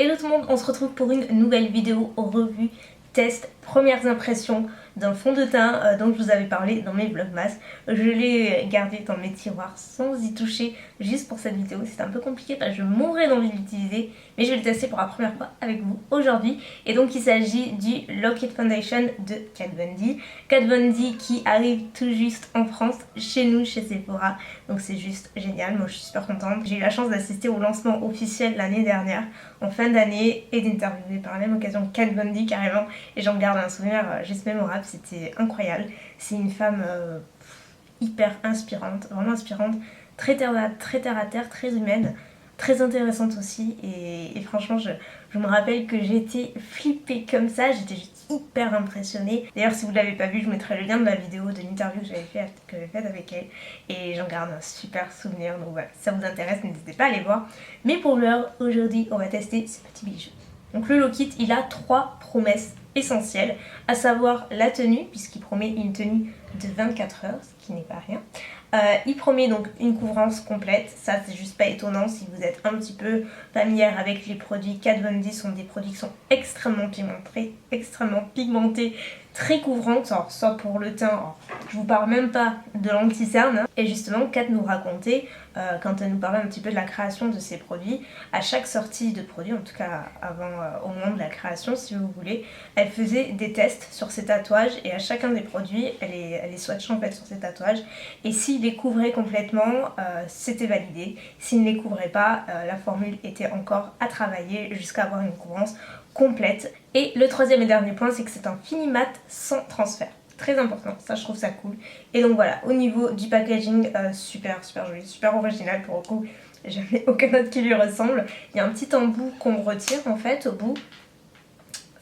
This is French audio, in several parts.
Hello tout le monde, on se retrouve pour une nouvelle vidéo revue, test, premières impressions d'un fond de teint dont je vous avais parlé dans mes vlogmas. Je l'ai gardé dans mes tiroirs sans y toucher juste pour cette vidéo. C'est un peu compliqué parce que je mourrais d'envie de l'utiliser, mais je vais le tester pour la première fois avec vous aujourd'hui. Et donc il s'agit du Lock It Foundation de Kat Von D. Kat Von D qui arrive tout juste en France, chez nous, chez Sephora. Donc c'est juste génial, moi je suis super contente. J'ai eu la chance d'assister au lancement officiel l'année dernière, en fin d'année, et d'interviewer par la même occasion Kat Von D carrément. Et j'en garde un souvenir juste mémorable, c'était incroyable. C'est une femme hyper inspirante, vraiment inspirante, très terre à terre, très humaine, très intéressante aussi. Et franchement, je me rappelle que j'étais flippée comme ça, j'étais juste hyper impressionnée. D'ailleurs, si vous ne l'avez pas vu, je mettrai le lien de la vidéo de l'interview que j'avais faite avec elle. Et j'en garde un super souvenir. Donc voilà, si ça vous intéresse, n'hésitez pas à aller voir. Mais pour l'heure, aujourd'hui, on va tester ce petit bijou. Donc le Lock It, il a 3 promesses essentielles, à savoir la tenue, puisqu'il promet une tenue de 24 heures, ce qui n'est pas rien. Il promet donc une couvrance complète, ça c'est juste pas étonnant si vous êtes un petit peu familière avec les produits. Kat Von D sont des produits qui sont extrêmement pigmentés, très couvrantes, alors, soit pour le teint, alors, je vous parle même pas de l'anti-cerne, hein. Et justement Kat nous racontait, quand elle nous parlait un petit peu de la création de ces produits, à chaque sortie de produit, en tout cas avant, au moment de la création si vous voulez, elle faisait des tests sur ses tatouages et à chacun des produits elle les swatchait en fait sur ses tatouages, et s'il les couvrait complètement, c'était validé. S'il ne les couvrait pas, la formule était encore à travailler jusqu'à avoir une couvrance complète. Et le troisième et dernier point, c'est que c'est un fini mat sans transfert. Très important, ça je trouve ça cool. Et donc voilà, au niveau du packaging, super joli, super original pour le coup. Jamais aucun autre qui lui ressemble. Il y a un petit embout qu'on retire en fait au bout.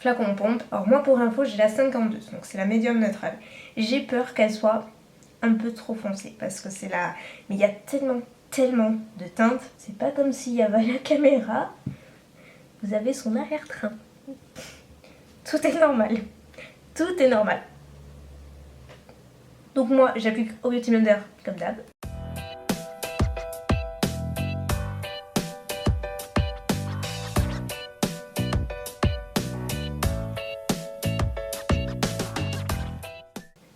Flacon pompe. Alors moi pour info j'ai la 52, donc c'est la médium neutrale. J'ai peur qu'elle soit un peu trop foncée parce que c'est la... Mais il y a tellement de teintes. C'est pas comme s'il y avait la caméra. Vous avez son arrière-train. Tout est normal. Tout est normal. Donc moi j'applique au Beauty Blender comme d'hab.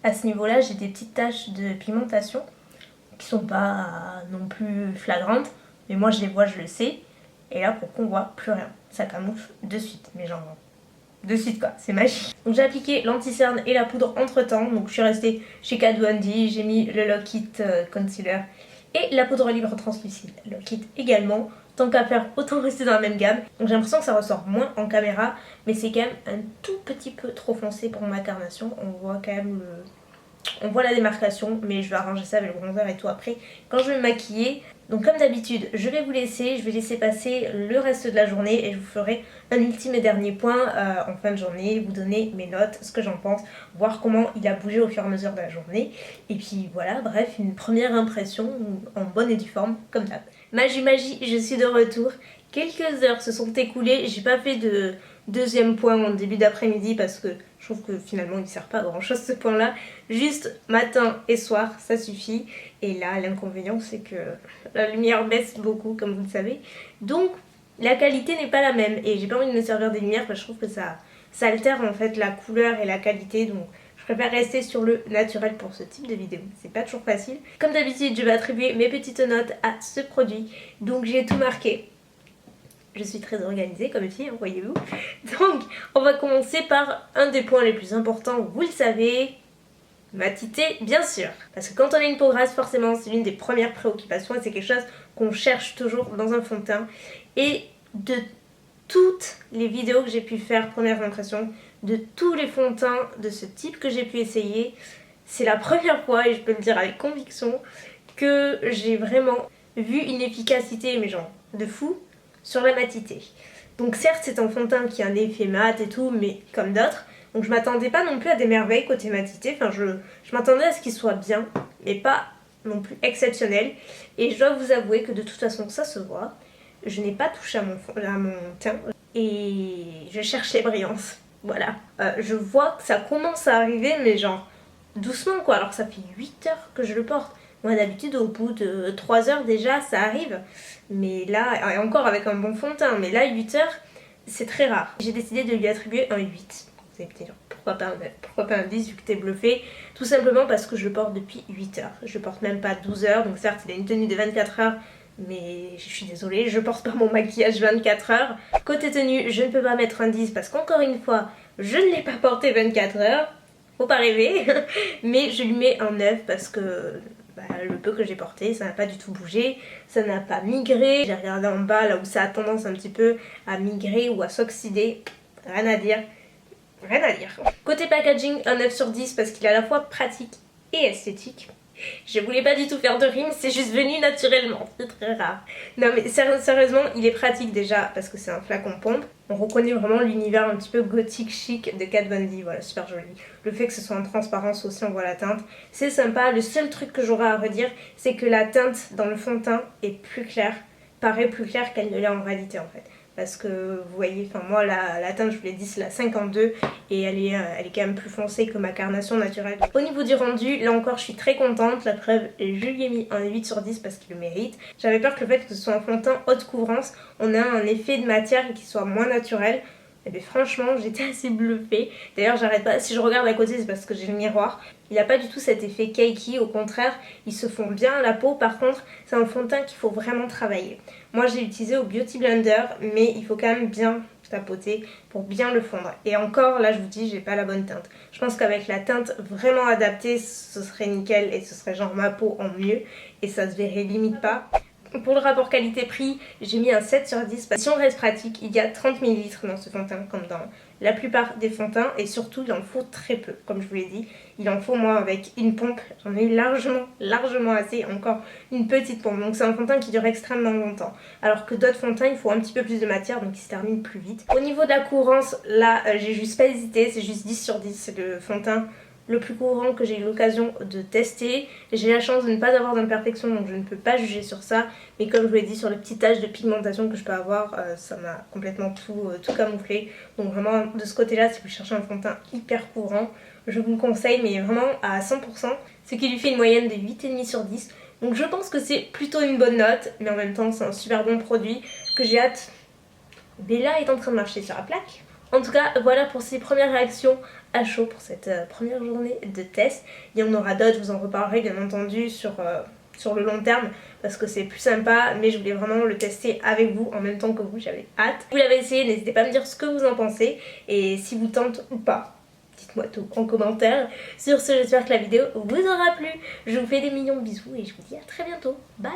À ce niveau là j'ai des petites taches de pigmentation qui sont pas non plus flagrantes, mais moi je les vois, je le sais. Et là pour qu'on voit plus rien, ça camoufle de suite, mais genre de suite quoi, c'est magique. Donc j'ai appliqué l'anti-cerne et la poudre entre temps, donc je suis restée chez Kat Von D, j'ai mis le Lock It Concealer et la poudre libre translucide Lock It également. Tant qu'à faire, autant rester dans la même gamme. Donc j'ai l'impression que ça ressort moins en caméra, mais c'est quand même un tout petit peu trop foncé pour ma carnation. On voit quand même on voit la démarcation, mais je vais arranger ça avec le bronzer et tout après quand je vais me maquiller. Donc comme d'habitude, je vais vous laisser, je vais laisser passer le reste de la journée et je vous ferai un ultime et dernier point en fin de journée, vous donner mes notes, ce que j'en pense, voir comment il a bougé au fur et à mesure de la journée. Et puis voilà, bref, une première impression en bonne et due forme, comme d'hab. Magie, je suis de retour. Quelques heures se sont écoulées, j'ai pas fait de deuxième point en début d'après-midi parce que je trouve que finalement il ne sert pas à grand chose ce point là. Juste matin et soir ça suffit. Et là l'inconvénient c'est que la lumière baisse beaucoup comme vous le savez. Donc la qualité n'est pas la même et j'ai pas envie de me servir des lumières parce que je trouve que ça altère en fait la couleur et la qualité. Donc je préfère rester sur le naturel pour ce type de vidéo, c'est pas toujours facile. Comme d'habitude je vais attribuer mes petites notes à ce produit. Donc j'ai tout marqué. Je suis très organisée comme fille, hein, voyez-vous. Donc, on va commencer par un des points les plus importants, vous le savez, matité, bien sûr. Parce que quand on a une peau grasse, forcément, c'est l'une des premières préoccupations et c'est quelque chose qu'on cherche toujours dans un fond de teint. Et de toutes les vidéos que j'ai pu faire, premières impressions, de tous les fonds de teint de ce type que j'ai pu essayer, c'est la première fois, et je peux le dire avec conviction, que j'ai vraiment vu une efficacité, mais genre de fou, sur la matité. Donc certes c'est un fond de teint qui a un effet mat et tout, mais comme d'autres. Donc je m'attendais pas non plus à des merveilles côté matité. Enfin je m'attendais à ce qu'il soit bien, mais pas non plus exceptionnel. Et je dois vous avouer que de toute façon ça se voit. Je n'ai pas touché à mon teint et je cherche les brillances. Voilà. Je vois que ça commence à arriver, mais genre doucement quoi. Alors ça fait 8 heures que je le porte. Moi d'habitude au bout de 3 heures déjà ça arrive. Mais là, et encore avec un bon fond de teint, mais là 8 heures, c'est très rare. J'ai décidé de lui attribuer un 8. Vous allez peut-être dire pourquoi pas un 9, pourquoi pas un 10 vu que t'es bluffé. Tout simplement parce que je le porte depuis 8 heures. Je le porte même pas 12 heures, donc certes il a une tenue de 24 heures, mais je suis désolée, je porte pas mon maquillage 24 heures. Côté tenue, je ne peux pas mettre un 10 parce qu'encore une fois, je ne l'ai pas porté 24 heures. Faut pas rêver. Mais je lui mets un 9 parce que le peu que j'ai porté, ça n'a pas du tout bougé, ça n'a pas migré. J'ai regardé en bas là où ça a tendance un petit peu à migrer ou à s'oxyder. Rien à dire. Rien à dire. Côté packaging, un 9 sur 10 parce qu'il est à la fois pratique et esthétique. Je voulais pas du tout faire de rime, c'est juste venu naturellement, c'est très rare. Non mais sérieusement, il est pratique déjà parce que c'est un flacon pompe. On reconnaît vraiment l'univers un petit peu gothique chic de Kat Von D, voilà, super joli. Le fait que ce soit en transparence aussi, on voit la teinte, c'est sympa. Le seul truc que j'aurais à redire, c'est que la teinte dans le fond de teint est plus claire, paraît plus claire qu'elle ne l'est en réalité en fait. Parce que vous voyez, enfin moi la teinte je vous l'ai dit c'est la 52 et elle est quand même plus foncée que ma carnation naturelle. Au niveau du rendu, là encore je suis très contente, la preuve je lui ai mis un 8 sur 10 parce qu'il le mérite. J'avais peur que le fait que ce soit un fond de teint haute couvrance, on a un effet de matière qui soit moins naturel. Et bien franchement j'étais assez bluffée. D'ailleurs j'arrête pas, si je regarde à côté c'est parce que j'ai le miroir. Il n'a pas du tout cet effet cakey, au contraire il se fond bien à la peau. Par contre c'est un fond de teint qu'il faut vraiment travailler. Moi j'ai utilisé au Beauty Blender mais il faut quand même bien tapoter pour bien le fondre. Et encore là je vous dis j'ai pas la bonne teinte. Je pense qu'avec la teinte vraiment adaptée ce serait nickel et ce serait genre ma peau en mieux et ça se verrait limite pas. Pour le rapport qualité-prix, j'ai mis un 7 sur 10. Si on reste pratique, il y a 30 ml dans ce fond de teint comme dans la plupart des fonds de teint et surtout il en faut très peu, comme je vous l'ai dit. Il en faut moi avec une pompe, j'en ai eu largement assez, encore une petite pompe. Donc c'est un fond de teint qui dure extrêmement longtemps. Alors que d'autres fonds de teint, il faut un petit peu plus de matière donc il se termine plus vite. Au niveau de la courance, là j'ai juste pas hésité, c'est juste 10 sur 10, c'est le fond de teint le plus courant que j'ai eu l'occasion de tester. J'ai la chance de ne pas avoir d'imperfection donc je ne peux pas juger sur ça, mais comme je vous l'ai dit sur les petites taches de pigmentation que je peux avoir, ça m'a complètement tout camouflé. Donc vraiment de ce côté là, si vous cherchez un fond de teint hyper courant, je vous le conseille mais vraiment à 100%, ce qui lui fait une moyenne de 8,5 sur 10. Donc je pense que c'est plutôt une bonne note, mais en même temps c'est un super bon produit que j'ai hâte. Bella est en train de marcher sur la plaque. En tout cas, voilà pour ces premières réactions à chaud pour cette première journée de test. Il y en aura d'autres, je vous en reparlerai bien entendu sur le long terme parce que c'est plus sympa, mais je voulais vraiment le tester avec vous en même temps que vous, j'avais hâte. Si vous l'avez essayé, n'hésitez pas à me dire ce que vous en pensez et si vous tente ou pas. Dites-moi tout en commentaire. Sur ce, j'espère que la vidéo vous aura plu. Je vous fais des millions de bisous et je vous dis à très bientôt. Bye!